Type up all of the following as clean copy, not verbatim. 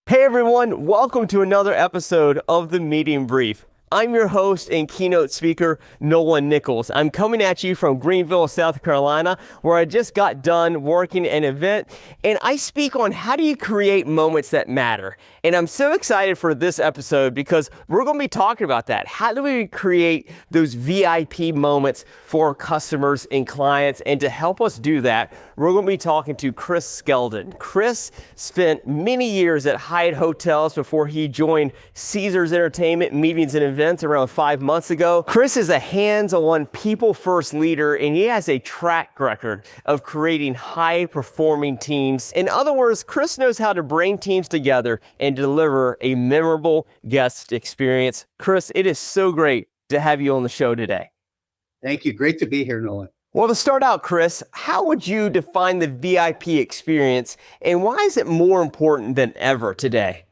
Hey everyone, welcome to another episode of the Meeting Brief. I'm your host and keynote speaker, Nolan Nichols. I'm coming at you from Greenville, South Carolina, where I just got done working an event, and I speak on how do you create moments that matter. And I'm so excited for this episode because we're going to be talking about that. How do we create those VIP moments for customers and clients? And to help us do that, we're going to be talking to Chris Skelding. Chris spent many years at Hyatt Hotels before he joined Caesars Entertainment Meetings and Events around 5 months ago. Chris is a hands-on, people-first leader, and he has a track record of creating high-performing teams. In other words, Chris knows how to bring teams together and deliver a memorable guest experience. Chris, it is so great to have you on the show today. Thank you. Great to be here, Nolan. Well, to start out, Chris, how would you define the VIP experience, and why is it more important than ever today?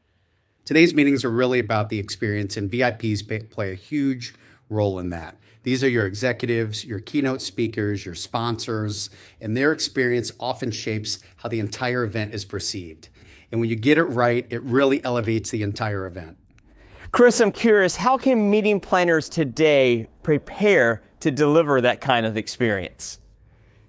Today's meetings are really about the experience, and VIPs play a huge role in that. These are your executives, your keynote speakers, your sponsors, and their experience often shapes how the entire event is perceived. And when you get it right, it really elevates the entire event. Chris, I'm curious, how can meeting planners today prepare to deliver that kind of experience?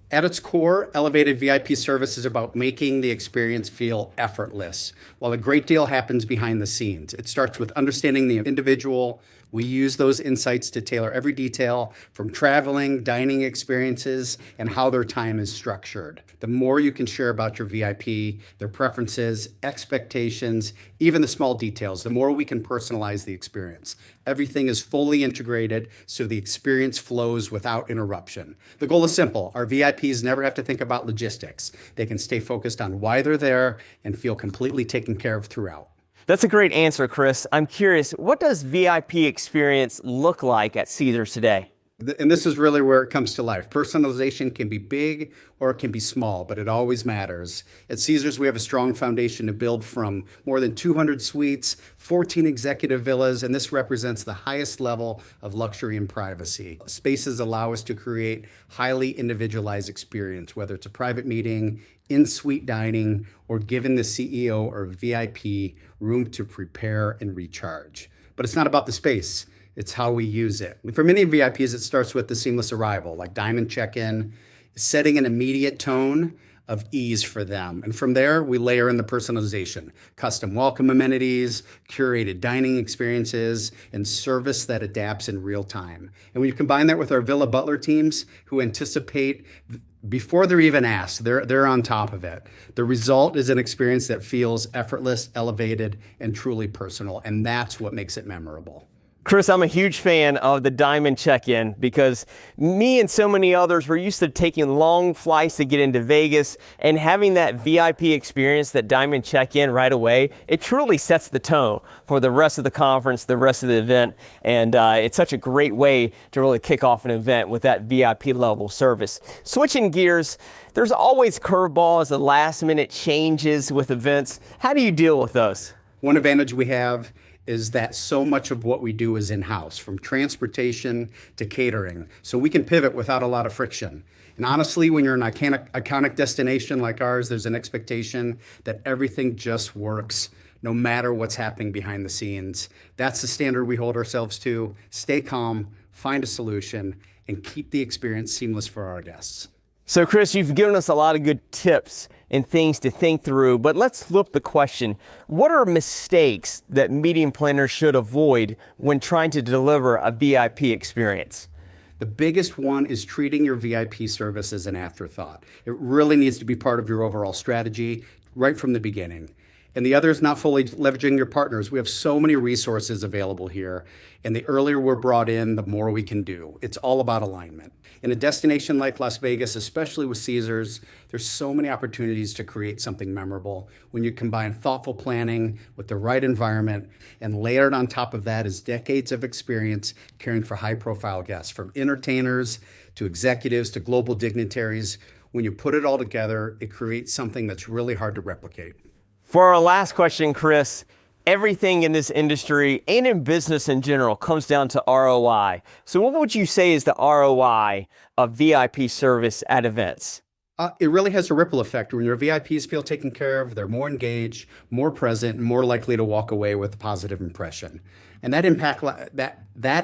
At its core, elevated VIP service is about making the experience feel effortless, while a great deal happens behind the scenes. It starts with understanding the individual. We use those insights to tailor every detail from traveling, dining experiences, and how their time is structured. The more you can share about your VIP, their preferences, expectations, even the small details, the more we can personalize the experience. Everything is fully integrated so the experience flows without interruption. The goal is simple. Our VIPs never have to think about logistics. They can stay focused on why they're there and feel completely taken care of throughout. That's a great answer, Chris. I'm curious, what does VIP experience look like at Caesars today? And this is really where it comes to life. Personalization can be big or it can be small, but it always matters. At Caesars, we have a strong foundation to build from more than 200 suites, 14 executive villas, and this represents the highest level of luxury and privacy. Spaces allow us to create highly individualized experience, whether it's a private meeting, in-suite dining, or giving the CEO or VIP room to prepare and recharge. But it's not about the space. It's how we use it. For many VIPs, it starts with the seamless arrival, like diamond check-in, setting an immediate tone of ease for them. And from there, we layer in the personalization, custom welcome amenities, curated dining experiences, and service that adapts in real time. And when you combine that with our Villa Butler teams who anticipate before they're even asked, they're on top of it. The result is an experience that feels effortless, elevated, and truly personal. And that's what makes it memorable. Chris, I'm a huge fan of the diamond check-in because me and so many others were used to taking long flights to get into Vegas, and having that VIP experience, that diamond check-in right away, it truly sets the tone for the rest of the conference, the rest of the event, and it's such a great way to really kick off an event with that VIP level service. Switching gears, there's always curveballs, the last minute changes with events. How do you deal with those? One advantage we have is that so much of what we do is in-house, from transportation to catering. So we can pivot without a lot of friction. And honestly, when you're an iconic destination like ours, there's an expectation that everything just works no matter what's happening behind the scenes. That's the standard we hold ourselves to. Stay calm, find a solution, and keep the experience seamless for our guests. So Chris, you've given us a lot of good tips and things to think through, but let's flip the question. What are mistakes that meeting planners should avoid when trying to deliver a VIP experience? The biggest one is treating your VIP service as an afterthought. It really needs to be part of your overall strategy right from the beginning. And the other is not fully leveraging your partners. We have so many resources available here, and the earlier we're brought in, the more we can do. It's all about alignment. In a destination like Las Vegas, especially with Caesars, there's so many opportunities to create something memorable. When you combine thoughtful planning with the right environment, and layered on top of that is decades of experience caring for high-profile guests, from entertainers to executives to global dignitaries. When you put it all together, it creates something that's really hard to replicate. For our last question, Chris, everything in this industry and in business in general comes down to ROI. So what would you say is the ROI of VIP service at events? It really has a ripple effect. When your VIPs feel taken care of, they're more engaged, more present, and more likely to walk away with a positive impression. And that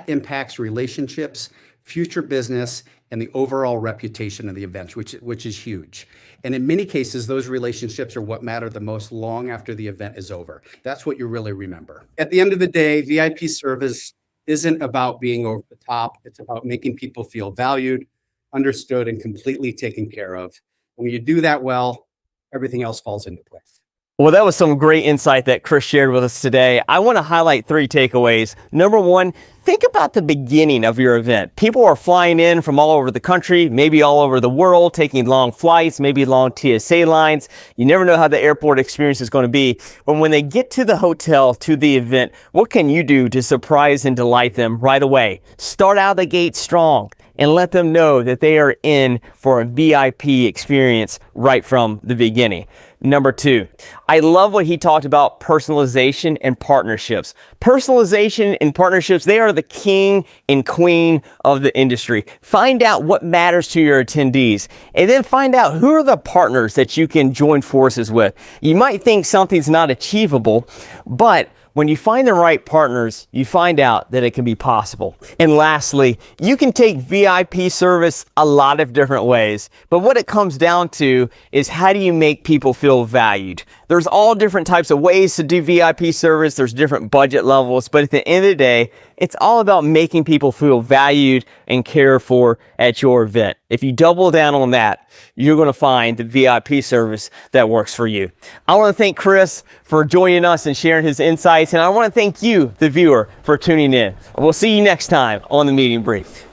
impacts relationships, future business, and the overall reputation of the event, which is huge. And in many cases, those relationships are what matter the most long after the event is over. That's what you really remember. At the end of the day, VIP service isn't about being over the top. It's about making people feel valued, understood, and completely taken care of. When you do that well, everything else falls into place. Well, that was some great insight that Chris shared with us today. I want to highlight 3 takeaways. Number 1, think about the beginning of your event. People are flying in from all over the country, maybe all over the world, taking long flights, maybe long TSA lines. You never know how the airport experience is going to be. But when they get to the hotel, to the event, what can you do to surprise and delight them right away? Start out the gate strong and let them know that they are in for a VIP experience right from the beginning. Number 2, I love what he talked about, personalization and partnerships. Personalization and partnerships, they are the king and queen of the industry. Find out what matters to your attendees, and then find out who are the partners that you can join forces with. You might think something's not achievable, but when you find the right partners, you find out that it can be possible. And lastly, you can take VIP service a lot of different ways, but what it comes down to is how do you make people feel valued? There's all different types of ways to do VIP service. There's different budget levels, but at the end of the day, it's all about making people feel valued and cared for at your event. If you double down on that, you're going to find the VIP service that works for you. I want to thank Chris for joining us and sharing his insights, and I want to thank you, the viewer, for tuning in. We'll see you next time on the Meeting Brief.